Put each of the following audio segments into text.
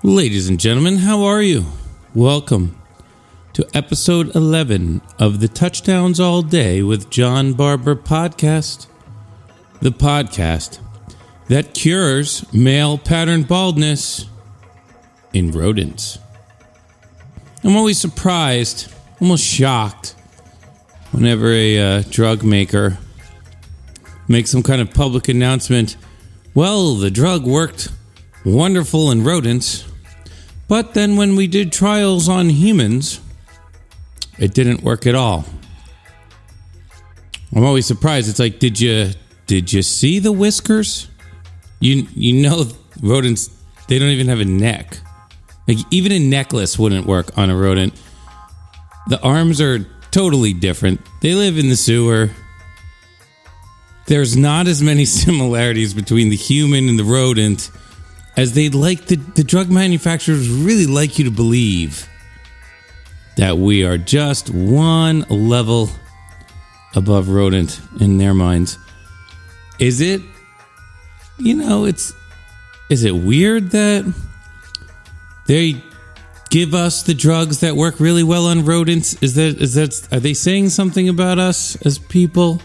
Ladies and gentlemen, how are you? Welcome to episode 11 of the Touchdowns All Day with John Barber podcast. The podcast that cures male pattern baldness in rodents. I'm always surprised, almost shocked, whenever a drug maker makes some kind of public announcement. Well, the drug worked wonderful in rodents, but then when we did trials on humans, it didn't work at all. I'm always surprised. It's like, did you see the whiskers? You know, rodents, they don't even have a neck. Like, even a necklace wouldn't work on a rodent. The arms are totally different. They live in the sewer. There's not as many similarities between the human and the rodent as they'd like the drug manufacturers really like you to believe that we are just one level above rodent in their minds. Is it, is it weird that they give us the drugs that work really well on rodents? Are they saying something about us as people?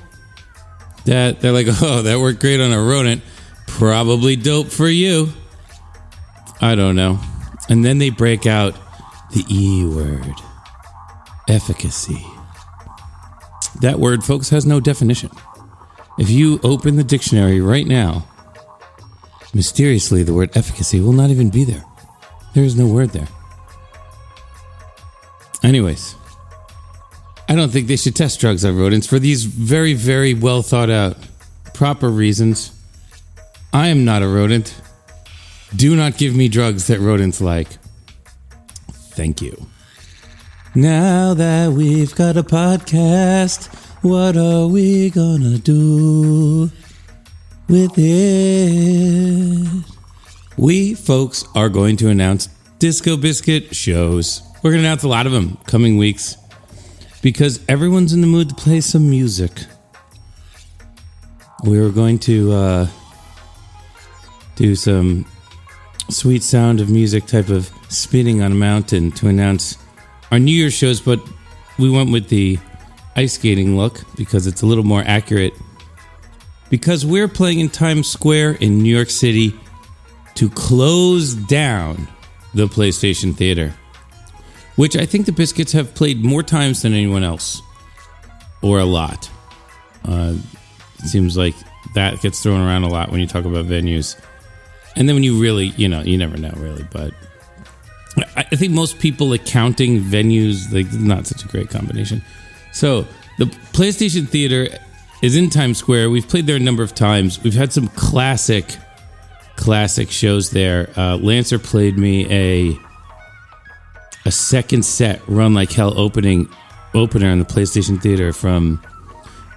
That they're like, oh, that worked great on a rodent. Probably dope for you. I don't know. And then they break out the E word. Efficacy. That word, folks, has no definition. If you open the dictionary right now, mysteriously the word efficacy will not even be there. There is no word there. Anyways, I don't think they should test drugs on rodents for these very, very well thought out, proper reasons. I am not a rodent. Do not give me drugs that rodents like. Thank you. Now that we've got a podcast, what are we gonna do with it? We, folks, are going to announce Disco Biscuit shows. We're going to announce a lot of them coming weeks because everyone's in the mood to play some music. We're going to do some sweet sound of music type of spinning on a mountain to announce our New Year's shows, but we went with the ice skating look because it's a little more accurate. Because we're playing in Times Square in New York City to close down the PlayStation Theater, which I think the Biscuits have played more times than anyone else, or a lot. It seems like that gets thrown around a lot when you talk about venues. And then when you really, you never know really, but I think most people counting venues, not such a great combination. So the PlayStation Theater is in Times Square. We've played there a number of times. We've had some classic shows there. Lancer played me a second set, Run Like Hell opener in the PlayStation Theater from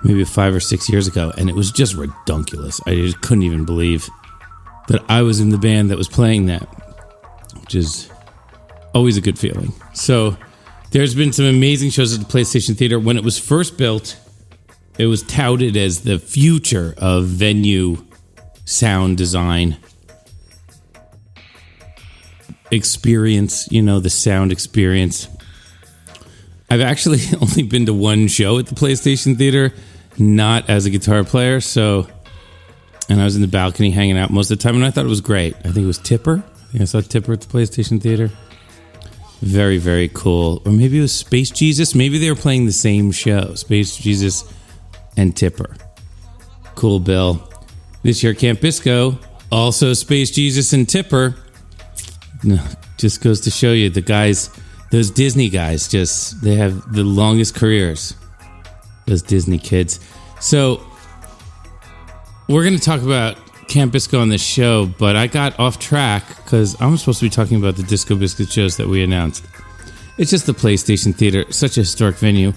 maybe 5 or 6 years ago, and it was just redunculous. I just couldn't even believe that I was in the band that was playing that, which is always a good feeling. So there's been some amazing shows at the PlayStation Theater. When it was first built, it was touted as the future of venue sound design experience, the sound experience. I've actually only been to one show at the PlayStation Theater, not as a guitar player, and I was in the balcony hanging out most of the time, and I thought it was great. I think it was Tipper. I saw Tipper at the PlayStation Theater. Very, very cool. Or maybe it was Space Jesus. Maybe they were playing the same show, Space Jesus and Tipper. Cool bill. This year, Camp Bisco, also Space Jesus and Tipper. No, just goes to show you the guys, those Disney guys, they have the longest careers. Those Disney kids. So we're going to talk about Camp Bisco on this show, but I got off track because I'm supposed to be talking about the Disco Biscuit shows that we announced. It's just the PlayStation Theater, such a historic venue.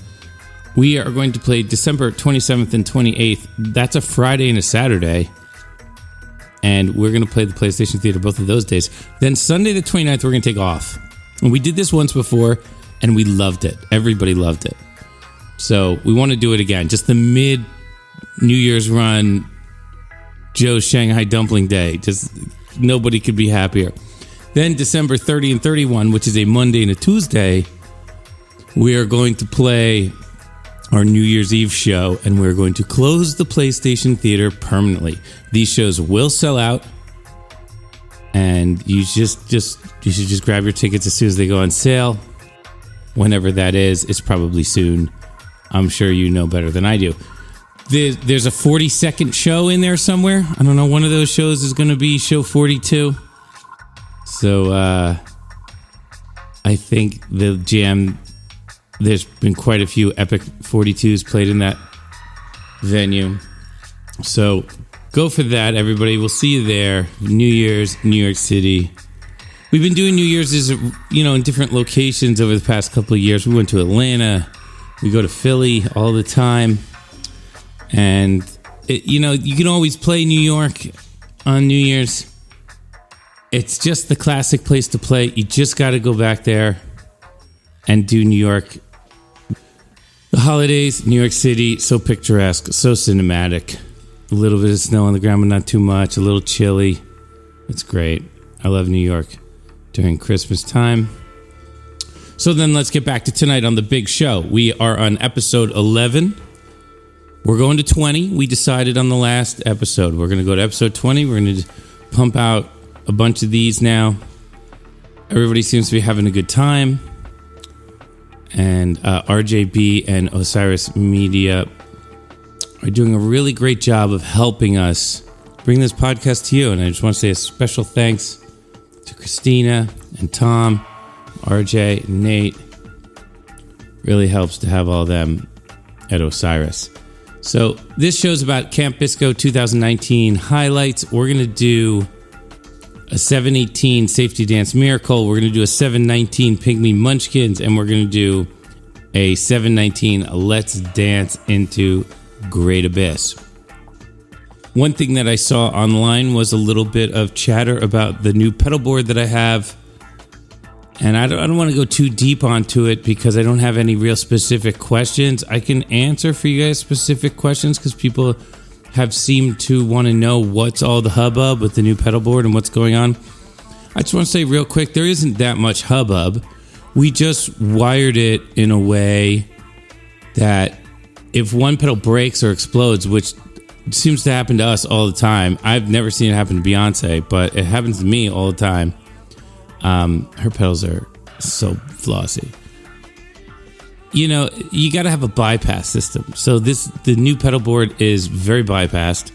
We are going to play December 27th and 28th. That's a Friday and a Saturday. And we're going to play the PlayStation Theater both of those days. Then Sunday the 29th, we're going to take off. And we did this once before, and we loved it. Everybody loved it. So we want to do it again. Just the mid-New Year's run, Joe's Shanghai Dumpling Day. Just nobody could be happier. Then December 30 and 31, which is a Monday and a Tuesday, we are going to play our New Year's Eve show, and we're going to close the PlayStation Theater permanently. These shows will sell out, and you should just grab your tickets as soon as they go on sale. Whenever that is, it's probably soon. I'm sure you know better than I do. There's a 40-second show in there somewhere. I don't know. One of those shows is going to be show 42. So I think the jam. There's been quite a few epic 42s played in that venue. So go for that, everybody. We'll see you there. New Year's, New York City. We've been doing New Year's, in different locations over the past couple of years. We went to Atlanta. We go to Philly all the time. And, you can always play New York on New Year's. It's just the classic place to play. You just got to go back there and do New York. The holidays, New York City, so picturesque, so cinematic. A little bit of snow on the ground, but not too much. A little chilly. It's great. I love New York during Christmas time. So then let's get back to tonight on the big show. We are on episode 11. We're going to 20. We decided on the last episode. We're going to go to episode 20. We're going to pump out a bunch of these now. Everybody seems to be having a good time. And RJB and Osiris Media are doing a really great job of helping us bring this podcast to you. And I just want to say a special thanks to Christina and Tom, RJ, and Nate. Really helps to have all of them at Osiris. So this show's about Camp Bisco 2019 highlights. We're going to do a 718 Safety Dance Miracle. We're going to do a 719 Pygmy Munchkins. And we're going to do a 719 Let's Dance into Great Abyss. One thing that I saw online was a little bit of chatter about the new pedal board that I have. And I don't want to go too deep onto it because I don't have any real specific questions. I can answer for you guys specific questions because people have seemed to want to know what's all the hubbub with the new pedal board and what's going on. I just want to say real quick, there isn't that much hubbub. We just wired it in a way that if one pedal breaks or explodes, which seems to happen to us all the time. I've never seen it happen to Beyonce, but it happens to me all the time. Her pedals are so flossy. You got to have a bypass system. So the new pedal board is very bypassed.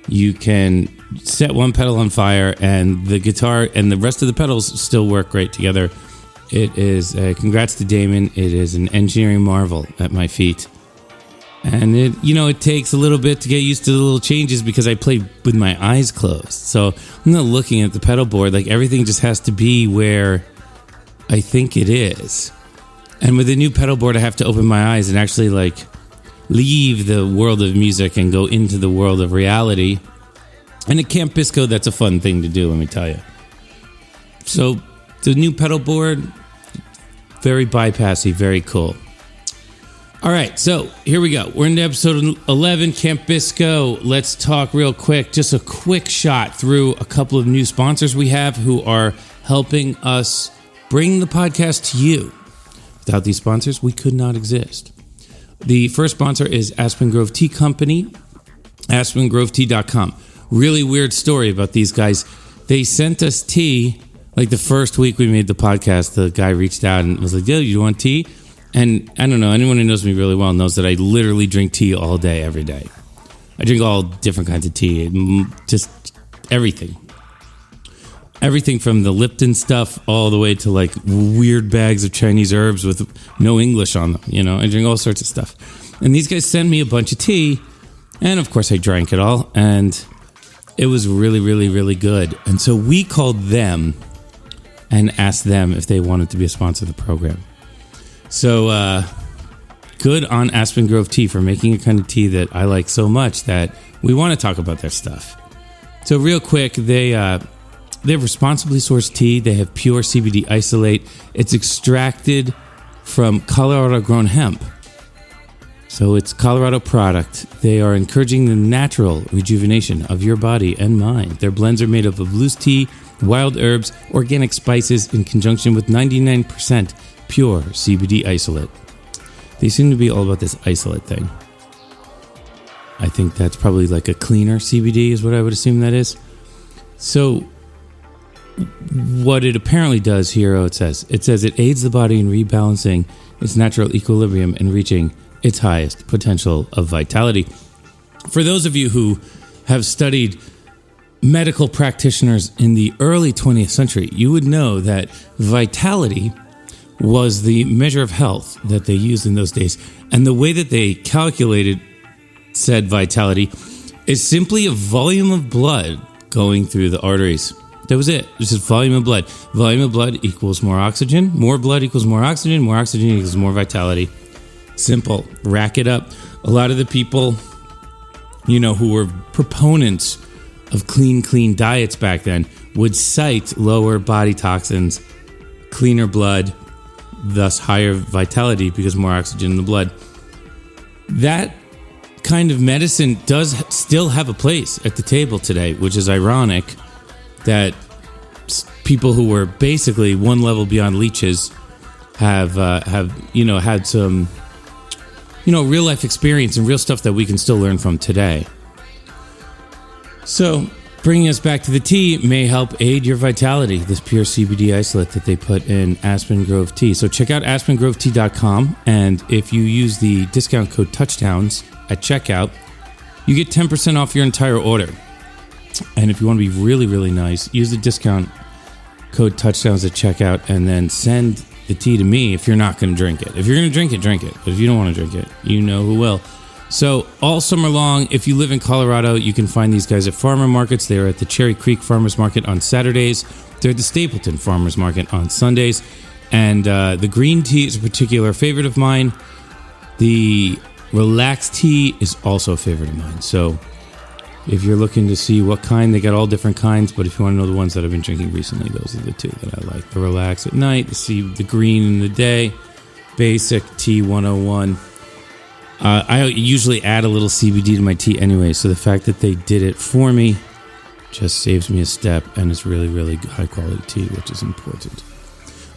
You can set one pedal on fire and the guitar and the rest of the pedals still work great together. It is, congrats to Damon. It is an engineering marvel at my feet. And it takes a little bit to get used to the little changes because I play with my eyes closed. So I'm not looking at the pedal board. Like everything just has to be where I think it is. And with the new pedal board, I have to open my eyes and actually leave the world of music and go into the world of reality. And at Camp Bisco, that's a fun thing to do, let me tell you. So the new pedal board, very bypassy, very cool. All right, so here we go. We're into episode 11, Camp Bisco. Let's talk real quick, just a quick shot through a couple of new sponsors we have who are helping us bring the podcast to you. Without these sponsors, we could not exist. The first sponsor is Aspen Grove Tea Company, aspengrovetea.com. Really weird story about these guys. They sent us tea, like the first week we made the podcast, the guy reached out and was like, yo, you want tea? And I don't know, anyone who knows me really well knows that I literally drink tea all day, every day. I drink all different kinds of tea, just everything. Everything from the Lipton stuff all the way to weird bags of Chinese herbs with no English on them. I drink all sorts of stuff. And these guys send me a bunch of tea. And of course I drank it all. And it was really, really, really good. And so we called them and asked them if they wanted to be a sponsor of the program. So good on Aspen Grove Tea for making a kind of tea that I like so much that we want to talk about their stuff. So real quick, they have responsibly sourced tea. They have pure CBD isolate. It's extracted from Colorado-grown hemp. So it's Colorado product. They are encouraging the natural rejuvenation of your body and mind. Their blends are made up of loose tea wild herbs, organic spices in conjunction with 99% pure CBD isolate. They seem to be all about this isolate thing. I think that's probably like a cleaner CBD is what I would assume that is. So what it apparently does here, it says it aids the body in rebalancing its natural equilibrium and reaching its highest potential of vitality. For those of you who have studied medical practitioners in the early 20th century, you would know that vitality was the measure of health that they used in those days. And the way that they calculated said vitality is simply a volume of blood going through the arteries. That was it. It's just volume of blood. Volume of blood equals more oxygen. More blood equals more oxygen. More oxygen equals more vitality. Simple. Rack it up. A lot of the people, who were proponents of clean diets back then would cite lower body toxins, cleaner blood, thus higher vitality because more oxygen in the blood. That kind of medicine does still have a place at the table today, which is ironic that people who were basically one level beyond leeches have had some real life experience and real stuff that we can still learn from today. So bringing us back to the tea may help aid your vitality, this pure CBD isolate that they put in Aspen Grove tea. So check out aspengrovetea.com, and if you use the discount code touchdowns at checkout, you get 10% off your entire order. And if you want to be really, really nice, use the discount code touchdowns at checkout and then send the tea to me if you're not going to drink it. If you're going to drink it. But if you don't want to drink it, you know who will. So all summer long, if you live in Colorado, you can find these guys at farmer markets. They're at the Cherry Creek Farmers Market on Saturdays. They're at the Stapleton Farmers Market on Sundays. And the green tea is a particular favorite of mine. The relaxed tea is also a favorite of mine. So if you're looking to see what kind, they got all different kinds. But if you want to know the ones that I've been drinking recently, those are the two that I like. The relax at night, the green in the day, basic tea 101. I usually add a little CBD to my tea anyway, so the fact that they did it for me just saves me a step, and it's really, really high quality tea, which is important.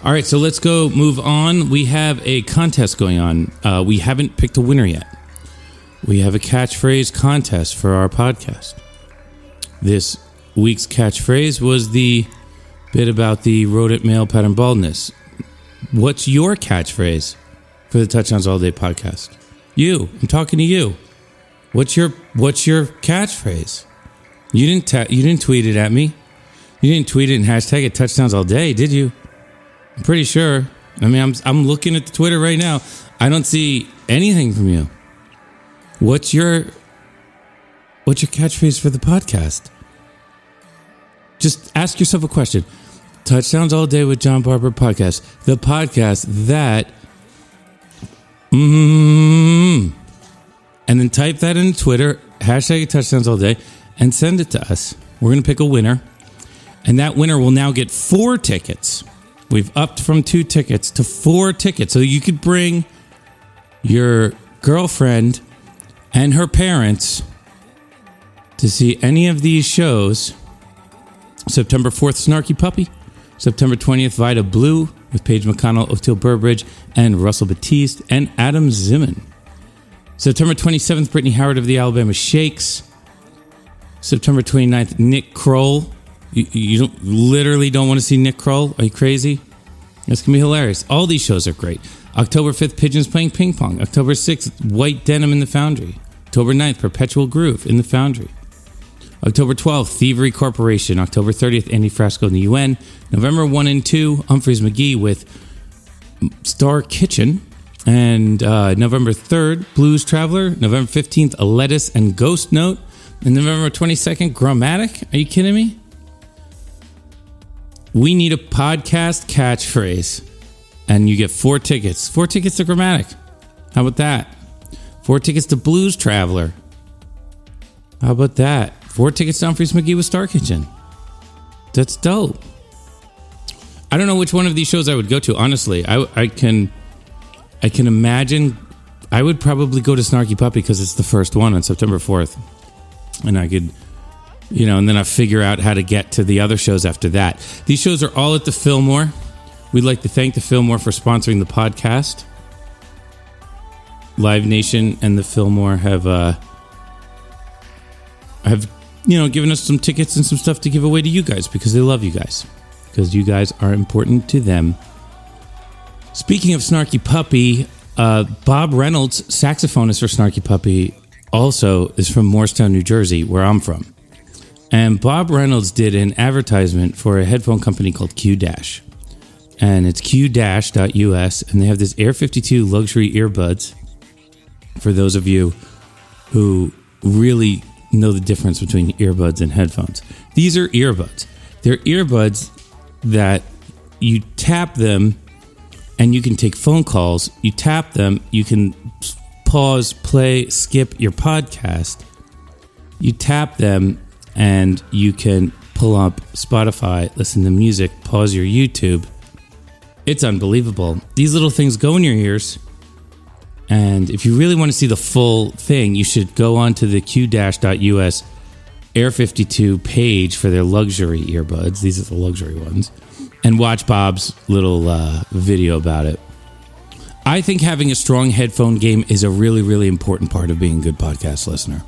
All right, so let's go move on. We have a contest going on. We haven't picked a winner yet. We have a catchphrase contest for our podcast. This week's catchphrase was the bit about the rodent male pattern baldness. What's your catchphrase for the Touchdowns All Day podcast? I'm talking to you. What's your catchphrase? You didn't tweet it at me. You didn't tweet it and hashtag it Touchdowns All Day, did you? I'm pretty sure. I mean, I'm looking at the Twitter right now. I don't see anything from you. What's your catchphrase for the podcast? Just ask yourself a question. Touchdowns All Day with John Barber podcast. The podcast that and then type that in Twitter, hashtag Touchdowns All Day, and send it to us. We're going to pick a winner, and that winner will now get 4 tickets. We've upped from 2 tickets to 4 tickets. So you could bring your girlfriend and her parents to see any of these shows. September 4th, Snarky Puppy. September 20th, Vida Blue with Paige McConnell, Oteil Burbridge, and Russell Batiste, and Adam Zimmern. September 27th, Brittany Howard of the Alabama Shakes. September 29th, Nick Kroll. You literally don't want to see Nick Kroll? Are you crazy? It's going to be hilarious. All these shows are great. October 5th, Pigeons Playing Ping Pong. October 6th, White Denim in the Foundry. October 9th, Perpetual Groove in the Foundry. October 12th, Thievery Corporation. October 30th, Andy Frasco in the UN. November 1 and 2, Humphreys McGee with Star Kitchen. And November 3rd, Blues Traveler. November 15th, A Lettuce and Ghost Note. And November 22nd, Grammatic. Are you kidding me? We need a podcast catchphrase. And you get 4 tickets. 4 tickets to Grammatic. How about that? 4 tickets to Blues Traveler. How about that? 4 tickets to Humphreys McGee with Star Kitchen. That's dope. I don't know which one of these shows I would go to. Honestly, I can imagine. I would probably go to Snarky Puppy because it's the first one on September 4th, and I could and then I figure out how to get to the other shows after that. These shows are all at the Fillmore. We'd like to thank the Fillmore for sponsoring the podcast. Live Nation and the Fillmore have given us some tickets and some stuff to give away to you guys because they love you guys. Because you guys are important to them. Speaking of Snarky Puppy, Bob Reynolds, saxophonist for Snarky Puppy, also is from Morristown, New Jersey, where I'm from. And Bob Reynolds did an advertisement for a headphone company called Q-Dash. And it's q-us, and they have this Air 52 luxury earbuds. For those of you who really know the difference between earbuds and headphones. These are earbuds. They're earbuds that you tap them and you can take phone calls. You tap them, you can pause, play, skip your podcast. You tap them and you can pull up Spotify, listen to music, pause your YouTube. It's unbelievable. These little things go in your ears. And if you really want to see the full thing, you should go onto the q-us Air 52 page for their luxury earbuds. These are the luxury ones. And watch Bob's little video about it. I think having a strong headphone game is a really, really important part of being a good podcast listener.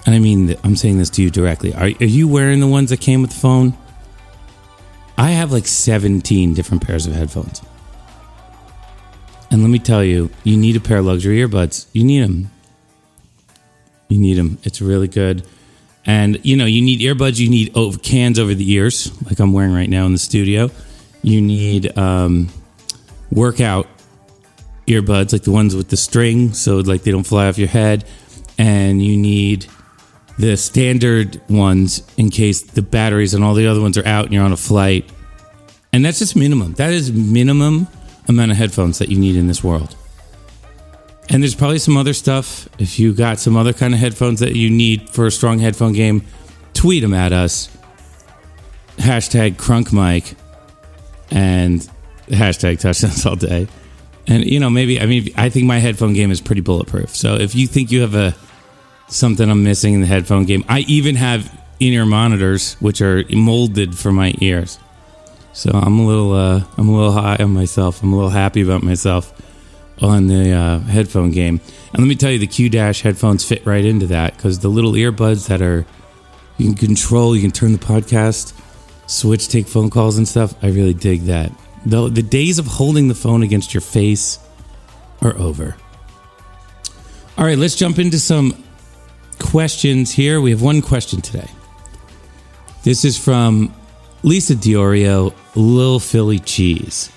And I mean, I'm saying this to you directly. Are you wearing the ones that came with the phone? I have like 17 different pairs of headphones. And let me tell you, you need a pair of luxury earbuds. You need them. You need them. It's really good. And, you need earbuds. You need cans over the ears, like I'm wearing right now in the studio. You need workout earbuds, like the ones with the string, so like they don't fly off your head. And you need the standard ones in case the batteries and all the other ones are out and you're on a flight. And that's just minimum. That is minimum amount of headphones that you need in this world. And there's probably some other stuff. If you got some other kind of headphones that you need for a strong headphone game, tweet them at us. Hashtag CrunkMike and hashtag Touchdowns All Day. And, I think my headphone game is pretty bulletproof. So if you think you have something I'm missing in the headphone game, I even have in-ear monitors, which are molded for my ears. So I'm a little high on myself. I'm a little happy about myself on the headphone game. And let me tell you, the Q-Dash headphones fit right into that because the little earbuds that you can control, you can turn the podcast, switch, take phone calls and stuff. I really dig that. Though the days of holding the phone against your face are over. All right, let's jump into some questions here. We have one question today. This is from Lisa Diorio, Lil Philly Cheese.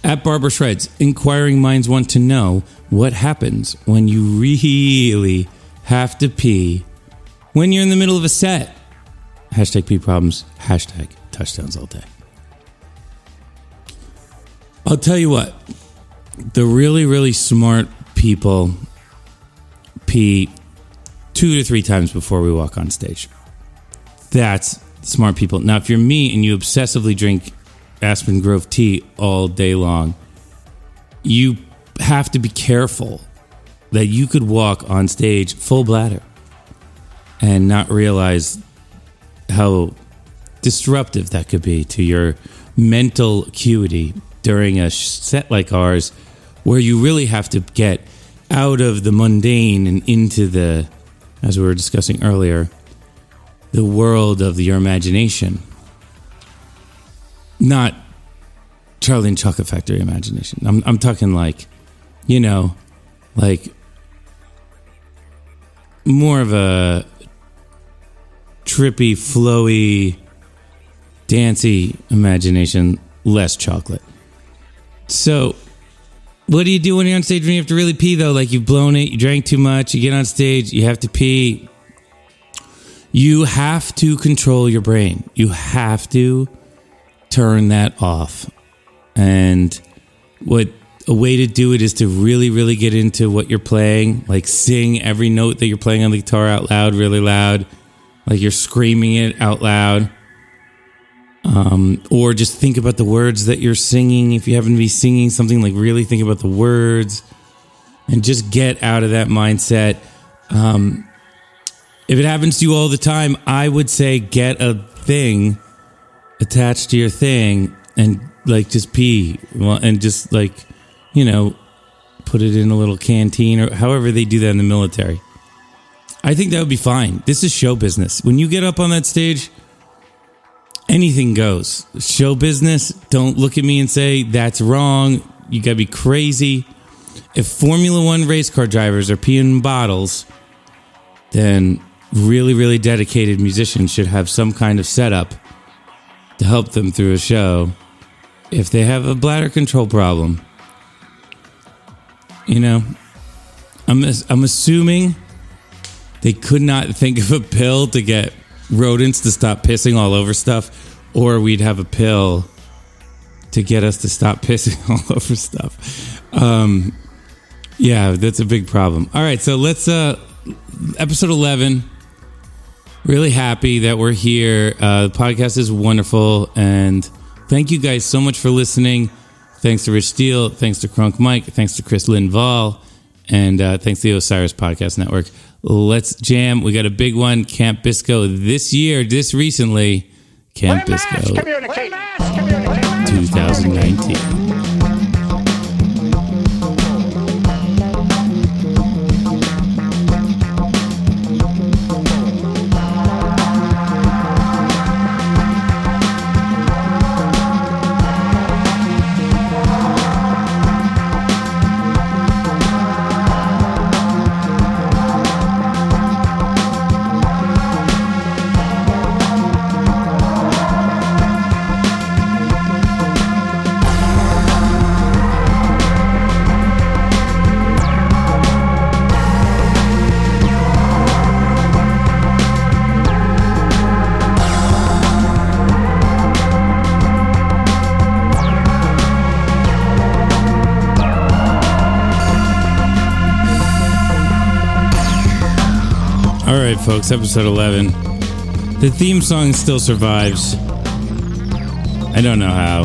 At Barber Shreds, inquiring minds want to know what happens when you really have to pee when you're in the middle of a set. Hashtag pee problems. Hashtag touchdowns all day. I'll tell you what. The really, really smart people pee 2 to 3 times before we walk on stage. That's smart people. Now, if you're me and you obsessively drink Aspen Grove tea all day long, you have to be careful that you could walk on stage full bladder and not realize how disruptive that could be to your mental acuity during a set like ours, where you really have to get out of the mundane and into the, as we were discussing earlier, the world of your imagination. Not Charlie and Chocolate Factory imagination. I'm talking like, like more of a trippy, flowy, dancey imagination, less chocolate. So, what do you do when you're on stage when you have to really pee, though? Like, you've blown it, you drank too much, you get on stage, you have to pee. You have to control your brain. You have to turn that off. And a way to do it is to really, really get into what you're playing. Like, sing every note that you're playing on the guitar out loud, really loud. Like you're screaming it out loud. Or just think about the words that you're singing. If you happen to be singing something, like really think about the words and just get out of that mindset. If it happens to you all the time, I would say get a thing attached to your thing and like just pee. Well, and just like, you know, put it in a little canteen or however they do that in the military. I think that would be fine. This is show business. When you get up on that stage, anything goes. Show business, don't look at me and say that's wrong. You gotta be crazy. If Formula One race car drivers are peeing in bottles, then really, really dedicated musicians should have some kind of setup to help them through a show if they have a bladder control problem. You know, I'm assuming they could not think of a pill to get rodents to stop pissing all over stuff, or we'd have a pill to get us to stop pissing all over stuff. Yeah, that's a big problem. All right, so let's episode 11. Really happy that we're here. The podcast is wonderful, and thank you guys so much for listening. Thanks to Rich Steele, thanks to Crunk Mike, thanks to Chris Linval, and thanks to the Osiris Podcast Network. Let's jam. We got a big one, Camp Bisco this year, this recently. Camp Bisco 2019. All right, folks, episode 11. The theme song still survives. I don't know how.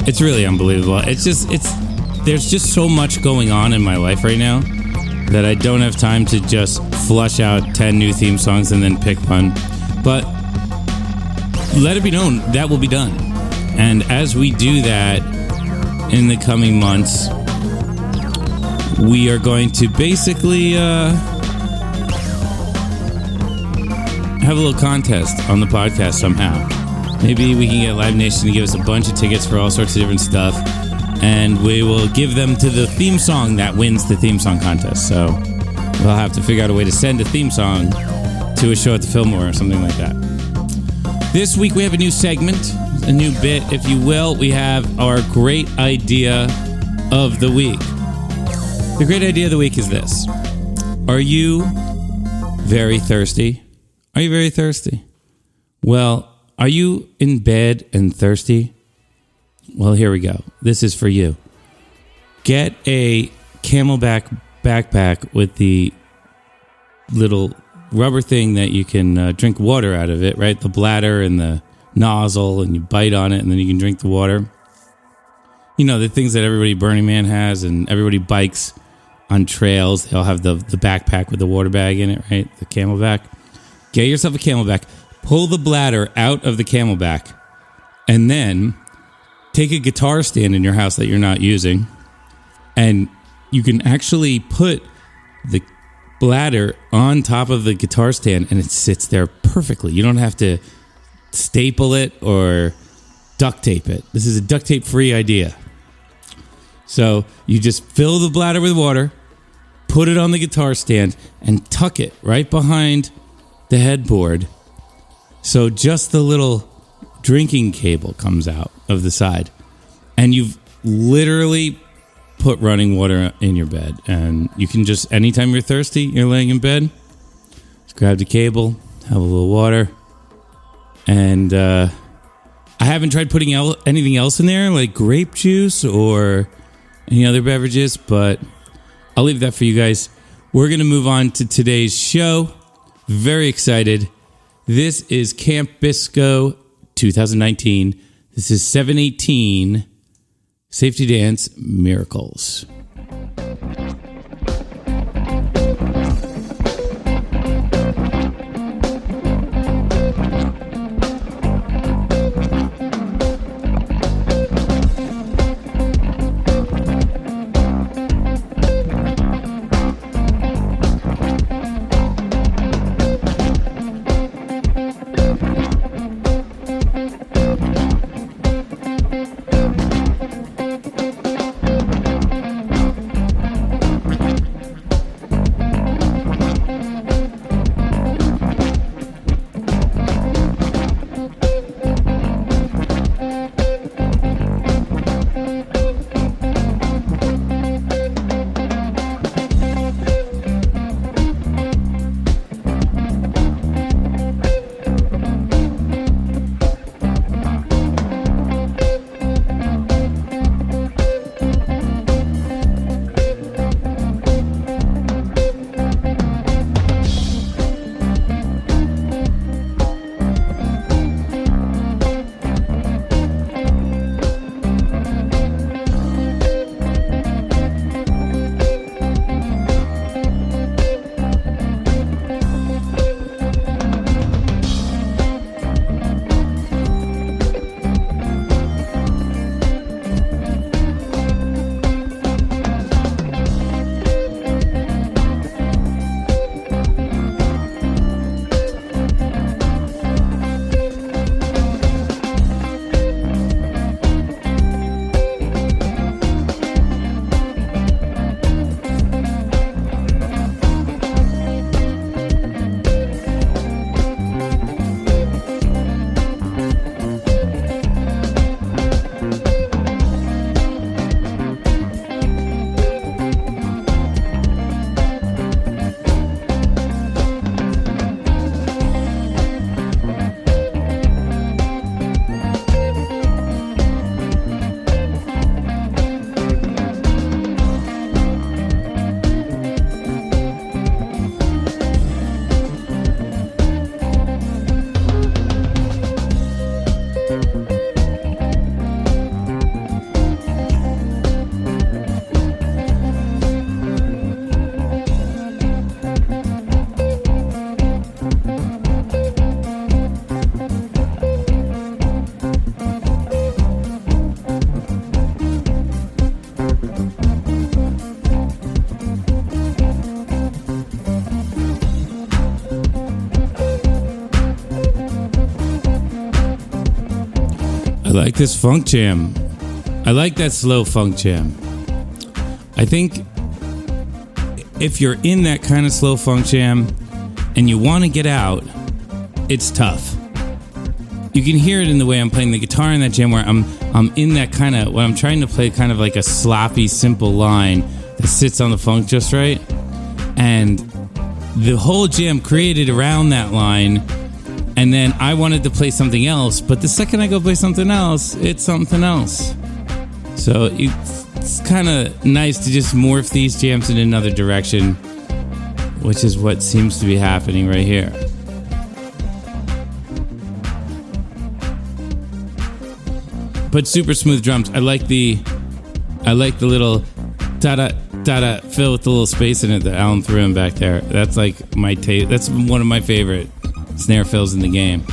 It's really unbelievable. There's just so much going on in my life right now that I don't have time to just flush out 10 new theme songs and then pick one. But let it be known, that will be done. And as we do that in the coming months, we are going to basically have a little contest on the podcast somehow. Maybe we can get Live Nation to give us a bunch of tickets for all sorts of different stuff, and we will give them to the theme song that wins the theme song contest. So we'll have to figure out a way to send a theme song to a show at the Fillmore or something like that. This week we have a new segment, a new bit, if you will. We have our great idea of the week. The great idea of the week is this. Are you very thirsty? Are you very thirsty? Well, are you in bed and thirsty? Well, here we go. This is for you. Get a Camelback backpack with the little rubber thing that you can drink water out of it, right? The bladder and the nozzle, and you bite on it, and then you can drink the water. You know, the things that everybody Burning Man has, and everybody bikes on trails. They all have the backpack with the water bag in it, right? The Camelback. Get yourself a Camelback, pull the bladder out of the Camelback, and then take a guitar stand in your house that you're not using, and you can actually put the bladder on top of the guitar stand, and it sits there perfectly. You don't have to staple it or duct tape it. This is a duct tape free idea. So you just fill the bladder with water, put it on the guitar stand, and tuck it right behind the headboard, so just the little drinking cable comes out of the side, and you've literally put running water in your bed. And you can just, anytime you're thirsty, you're laying in bed, just grab the cable, have a little water. And I haven't tried putting anything else in there, like grape juice or any other beverages, but I'll leave that for you guys. We're going to move on to today's show. Very excited. This is Camp Bisco 2019. This is 718 Safety Dance Miracles. like this funk jam. I like that slow funk jam. I think if you're in that kind of slow funk jam and you want to get out, it's tough. You can hear it in the way I'm playing the guitar in that jam, where I'm in that kind of, when I'm trying to play kind of like a sloppy, simple line that sits on the funk just right. And the whole jam created around that line. And then I wanted to play something else, but the second I go play something else, it's something else. So it's kind of nice to just morph these jams in another direction, which is what seems to be happening right here. But super smooth drums. I like the little da-da da-da fill with the little space in it that Alan threw in back there. That's like my taste. That's one of my favorite snare fills in the game.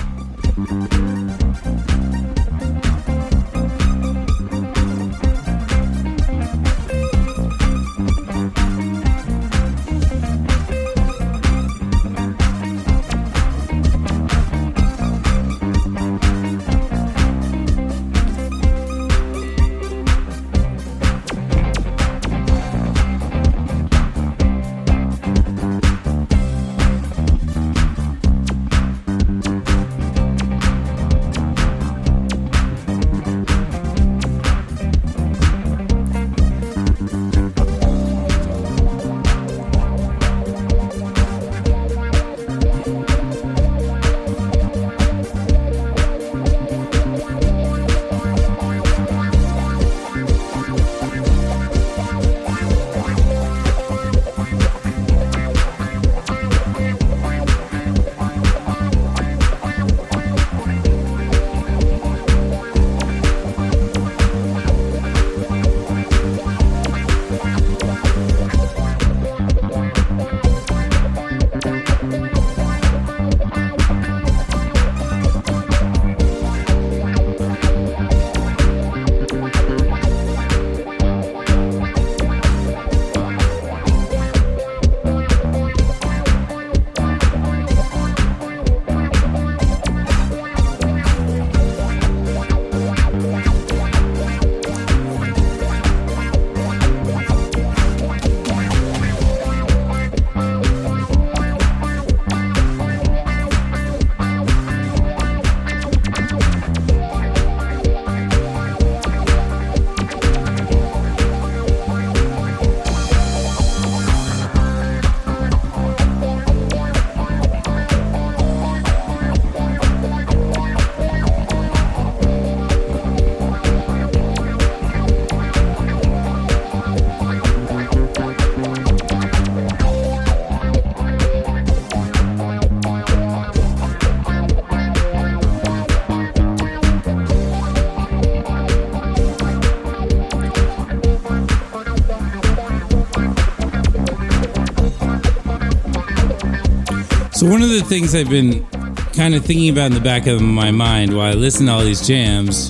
So one of the things I've been kind of thinking about in the back of my mind while I listen to all these jams,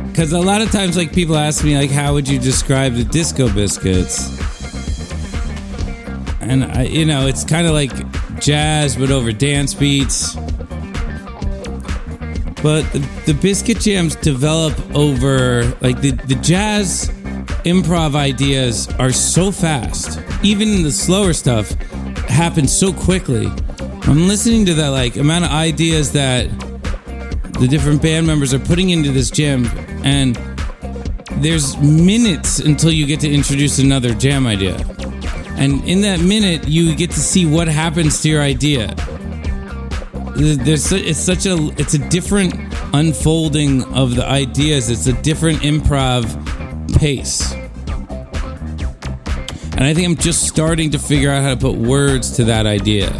because a lot of times, like, people ask me, like, how would you describe the Disco Biscuits? And it's kind of like jazz but over dance beats. But the Biscuit jams develop over, like, the jazz improv ideas are so fast. Even the slower stuff happens so quickly. I'm listening to that, like, amount of ideas that the different band members are putting into this jam, and there's minutes until you get to introduce another jam idea. And in that minute, you get to see what happens to your idea. It's a different unfolding of the ideas. It's a different improv pace. And I think I'm just starting to figure out how to put words to that idea.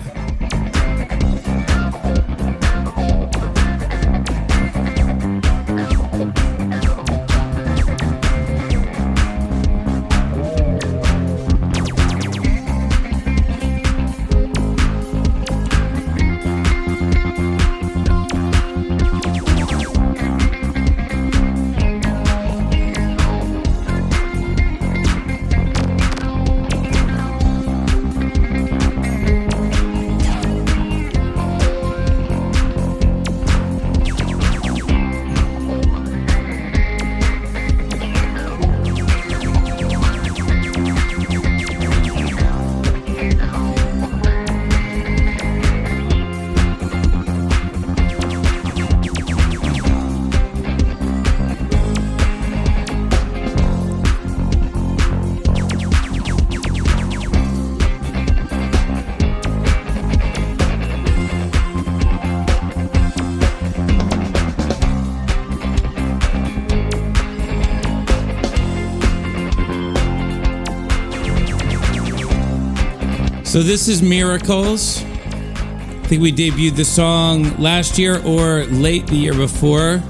So this is Miracles. I think we debuted the song last year or late the year before.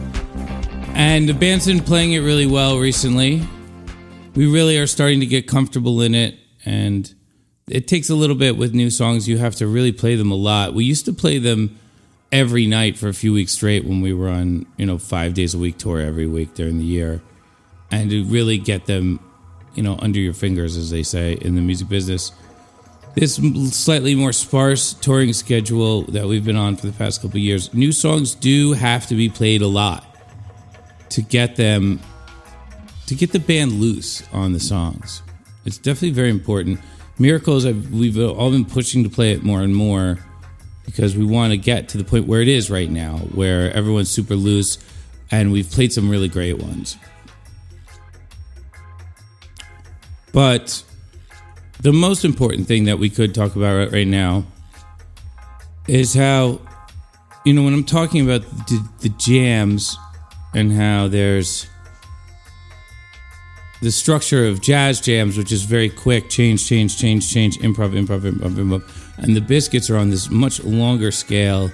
And the band's been playing it really well recently. We really are starting to get comfortable in it. And it takes a little bit with new songs. You have to really play them a lot. We used to play them every night for a few weeks straight when we were on, 5 days a week tour every week during the year. And to really get them, under your fingers, as they say in the music business. This slightly more sparse touring schedule that we've been on for the past couple of years, new songs do have to be played a lot to get the band loose on the songs. It's definitely very important. Miracles, we've all been pushing to play it more and more because we want to get to the point where it is right now, where everyone's super loose, and we've played some really great ones. But the most important thing that we could talk about right now is how, when I'm talking about the jams and how there's the structure of jazz jams, which is very quick, change, improv. And the Biscuits are on this much longer scale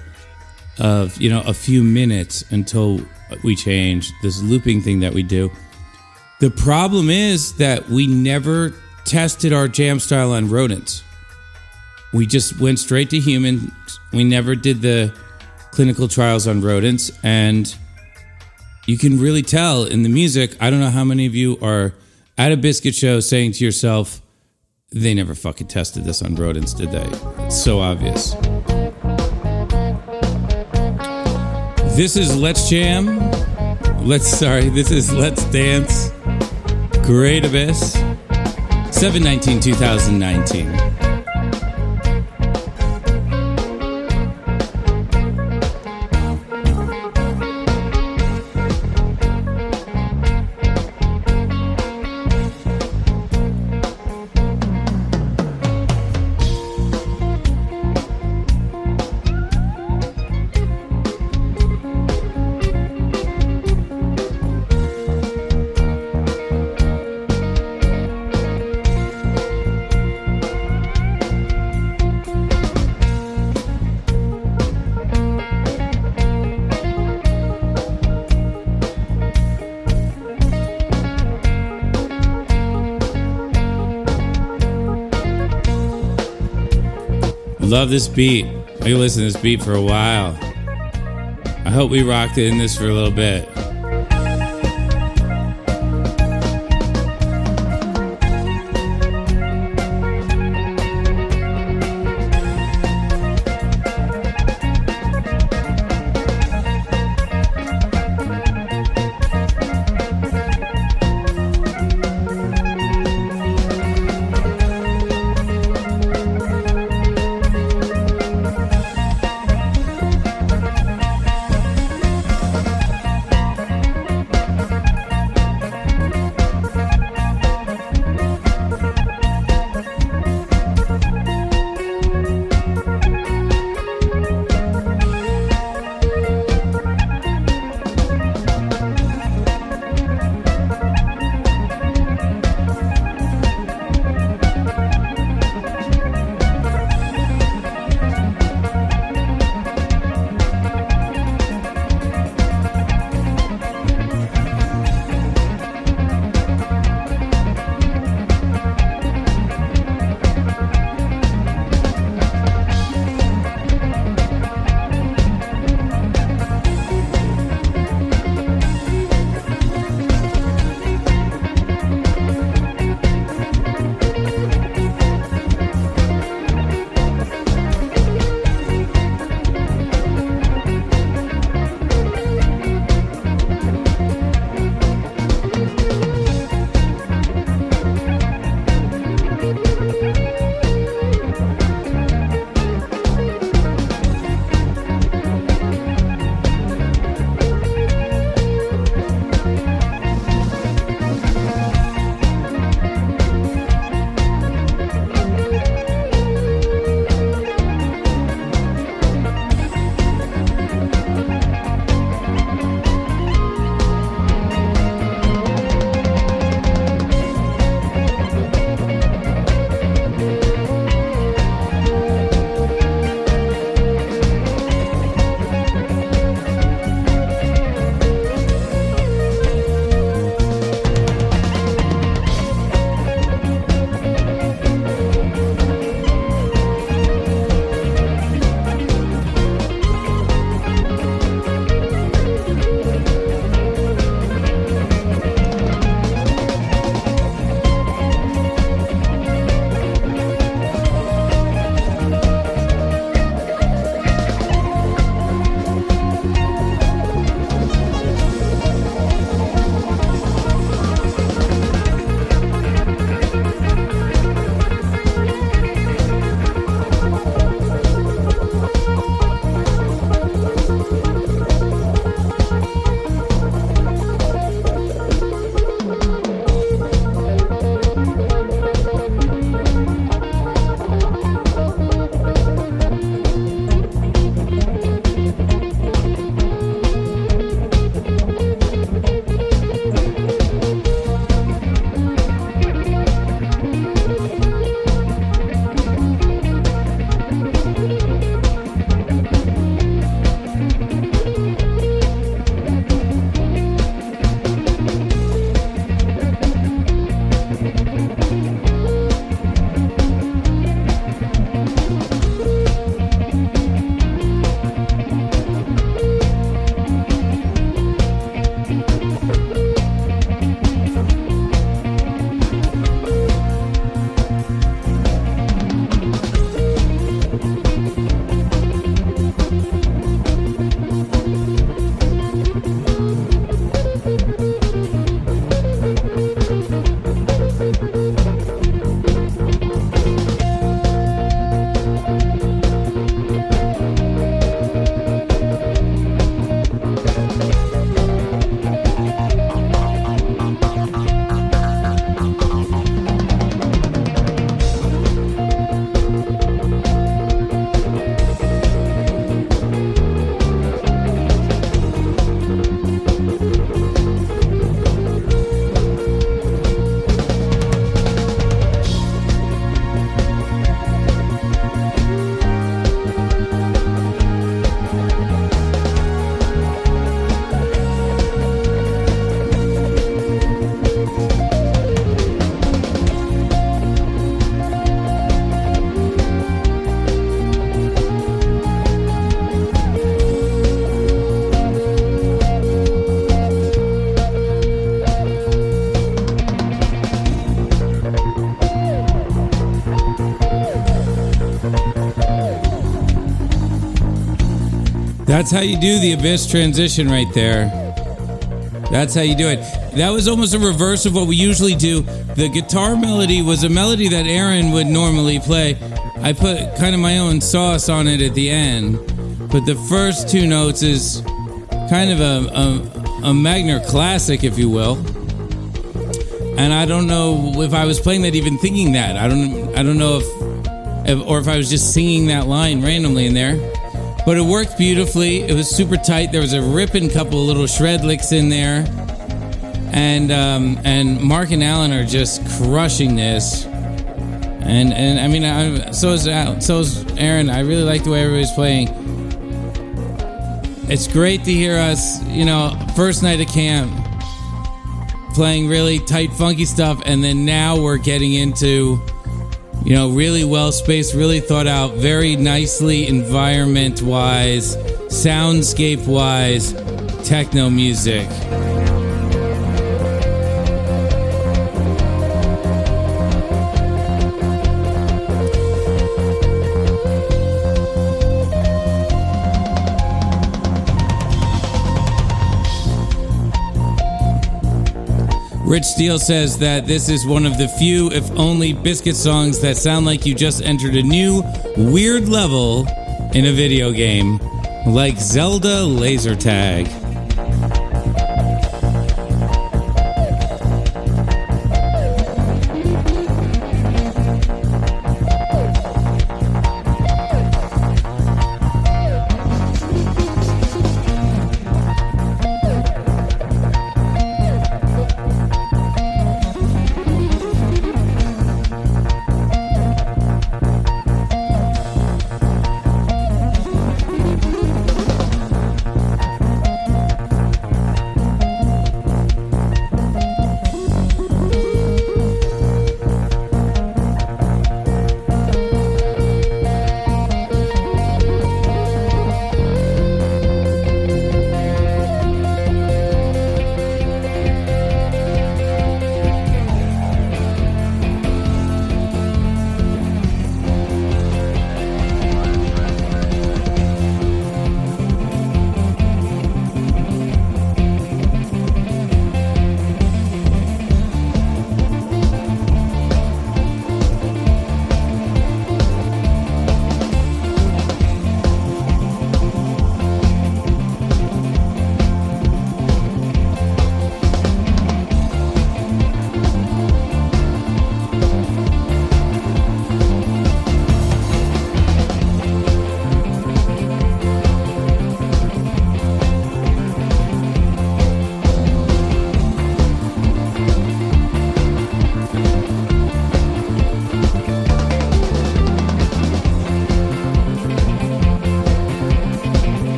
of, a few minutes until we change, this looping thing that we do. The problem is that we never tested our jam style on rodents. We just went straight to humans. We never did the clinical trials on rodents, and you can really tell in the music. I don't know how many of you are at a Biscuit show saying to yourself, they never fucking tested this on rodents, did they? It's so obvious. This is Let's Jam. This is Let's Dance. Great Abyss. 7/19/2019. Love this beat. I can listen to this beat for a while. I hope we rocked it in this for a little bit. That's how you do the Abyss transition right there. That's how you do it. That was almost a reverse of what we usually do. The guitar melody was a melody that Aaron would normally play. I put kind of my own sauce on it at the end. But the first two notes is kind of a Magner classic, if you will. And I don't know if I was playing that even thinking that. I don't know if I was just singing that line randomly in there. But it worked beautifully. It was super tight. There was a ripping couple of little shred licks in there. And Mark and Alan are just crushing this. And I mean, so is Aaron. I really like the way everybody's playing. It's great to hear us, first night of camp, playing really tight, funky stuff. And then now we're getting into, really well-spaced, really thought out, very nicely environment-wise, soundscape-wise, techno music. Rich Steele says that this is one of the few, if only, Biscuit songs that sound like you just entered a new, weird level in a video game, like Zelda Laser Tag.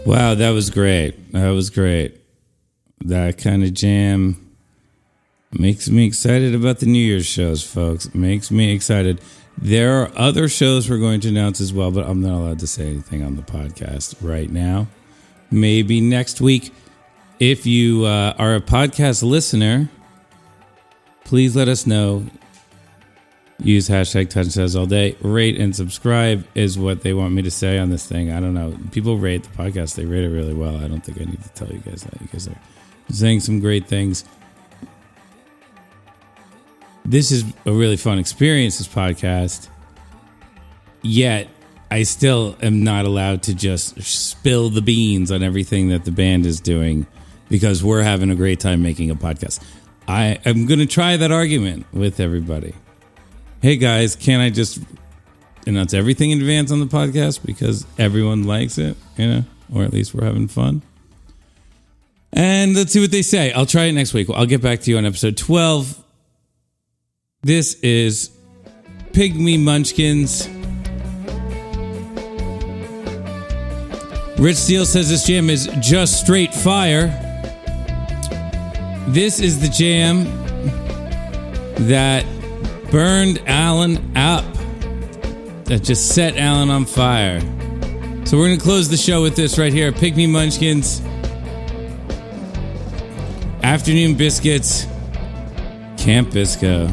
Wow, that was great. That was great. That kind of jam makes me excited about the New Year's shows, folks. Makes me excited. There are other shows we're going to announce as well, but I'm not allowed to say anything on the podcast right now. Maybe next week. If you are a podcast listener, please let us know. Use hashtag Touch Says All Day. Rate and subscribe is what they want me to say on this thing. I don't know. People rate the podcast. They rate it really well. I don't think I need to tell you guys that. You guys are saying some great things. This is a really fun experience, this podcast. Yet, I still am not allowed to just spill the beans on everything that the band is doing because we're having a great time making a podcast. I am going to try that argument with everybody. Hey guys, can't I just announce everything in advance on the podcast because everyone likes it, or at least we're having fun? And let's see what they say. I'll try it next week. I'll get back to you on episode 12. This is Pygmy Munchkins. Rich Steele says this jam is just straight fire. This is the jam that burned Alan up. That just set Alan on fire. So we're going to close the show with this right here. Pygmy Munchkins. Afternoon Biscuits. Camp Bisco.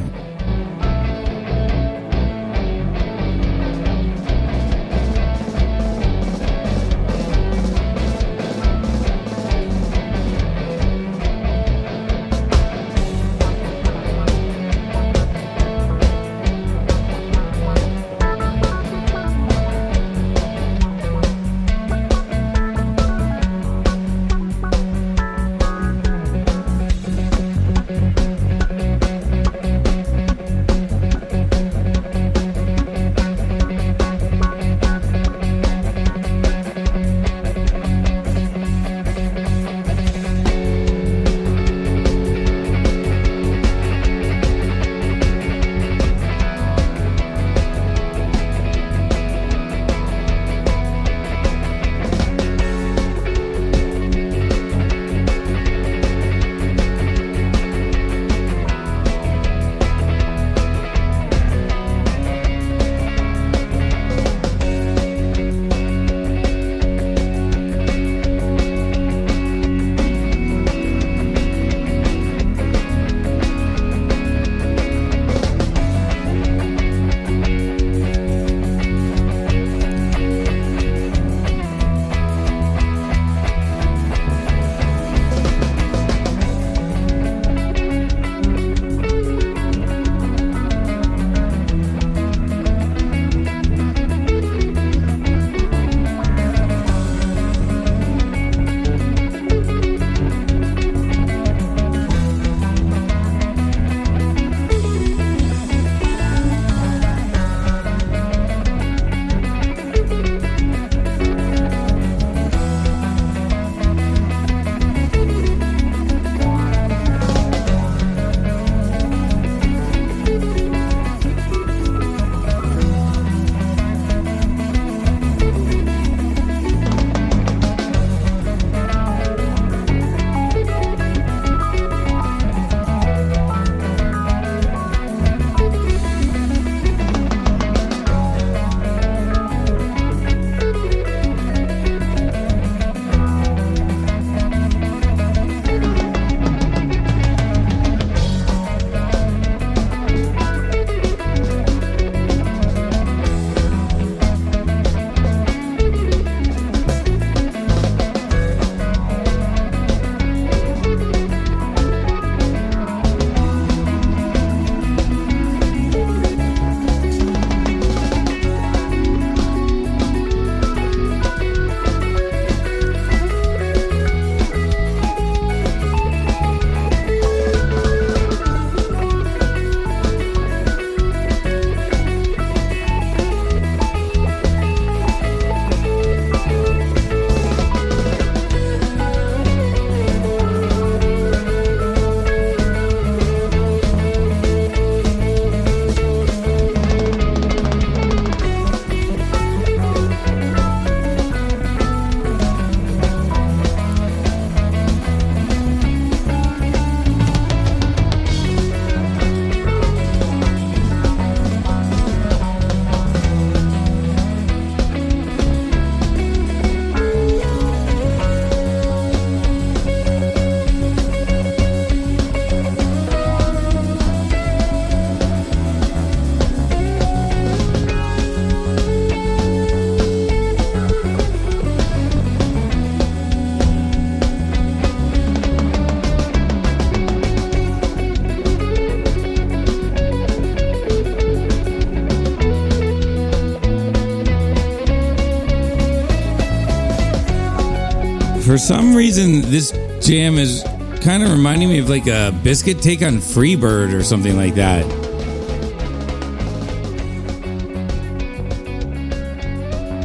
For some reason, this jam is kind of reminding me of like a Biscuit take on Freebird or something like that.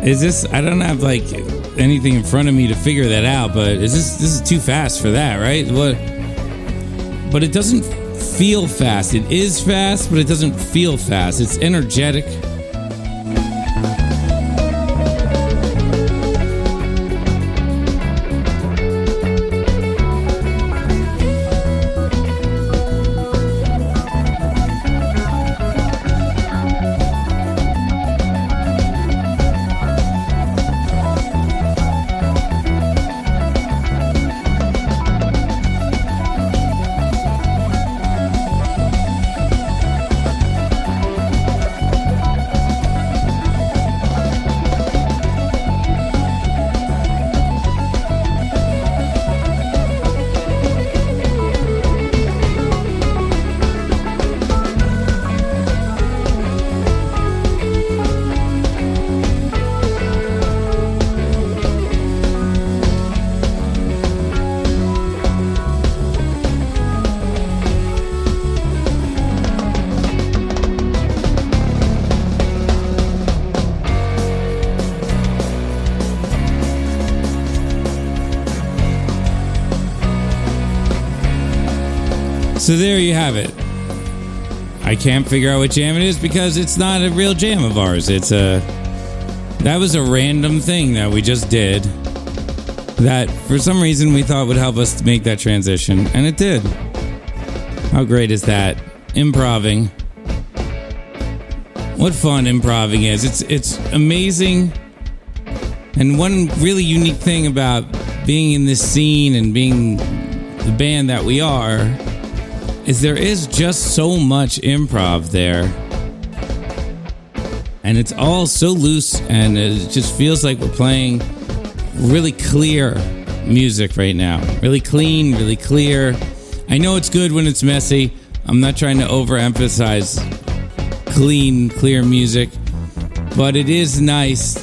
Is this? I don't have like anything in front of me to figure that out, but is this is too fast for that, right? What? But it doesn't feel fast. It is fast, but it doesn't feel fast. It's energetic. So there you have it. I can't figure out what jam it is because it's not a real jam of ours. That was a random thing that we just did that for some reason we thought would help us to make that transition, and it did. How great is that? Improving. What fun improving is. It's amazing. And one really unique thing about being in this scene and being the band that we are is there is just so much improv there. And it's all so loose, and it just feels like we're playing really clear music right now. Really clean, really clear. I know it's good when it's messy. I'm not trying to overemphasize clean, clear music, but it is nice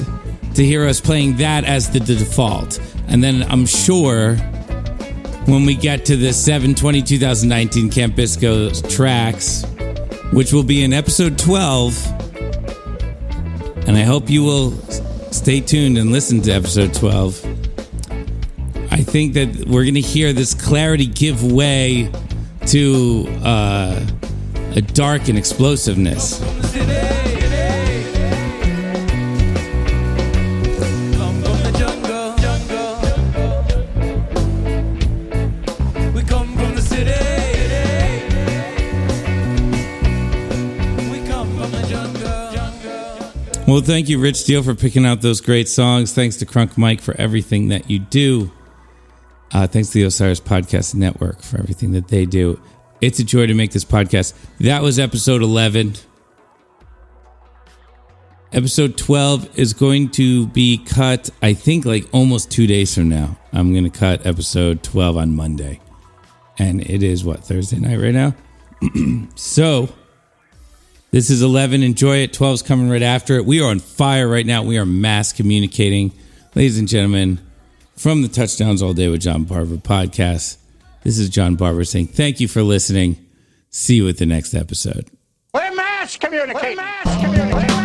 to hear us playing that as the default. And then I'm sure when we get to the 7/20/2019 Camp Bisco tracks, which will be in episode 12, and I hope you will stay tuned and listen to episode 12. I think that we're going to hear this clarity give way to a dark and explosiveness. Well, thank you, Rich Steele, for picking out those great songs. Thanks to Crunk Mike for everything that you do. Thanks to the Osiris Podcast Network for everything that they do. It's a joy to make this podcast. That was episode 11. Episode 12 is going to be cut, I think, like almost 2 days from now. I'm going to cut episode 12 on Monday. And it is, Thursday night right now? So this is 11. Enjoy it. 12's coming right after it. We are on fire right now. We are mass communicating. Ladies and gentlemen, from the Touchdowns All Day with John Barber podcast, this is John Barber saying thank you for listening. See you at the next episode. We're mass communicating.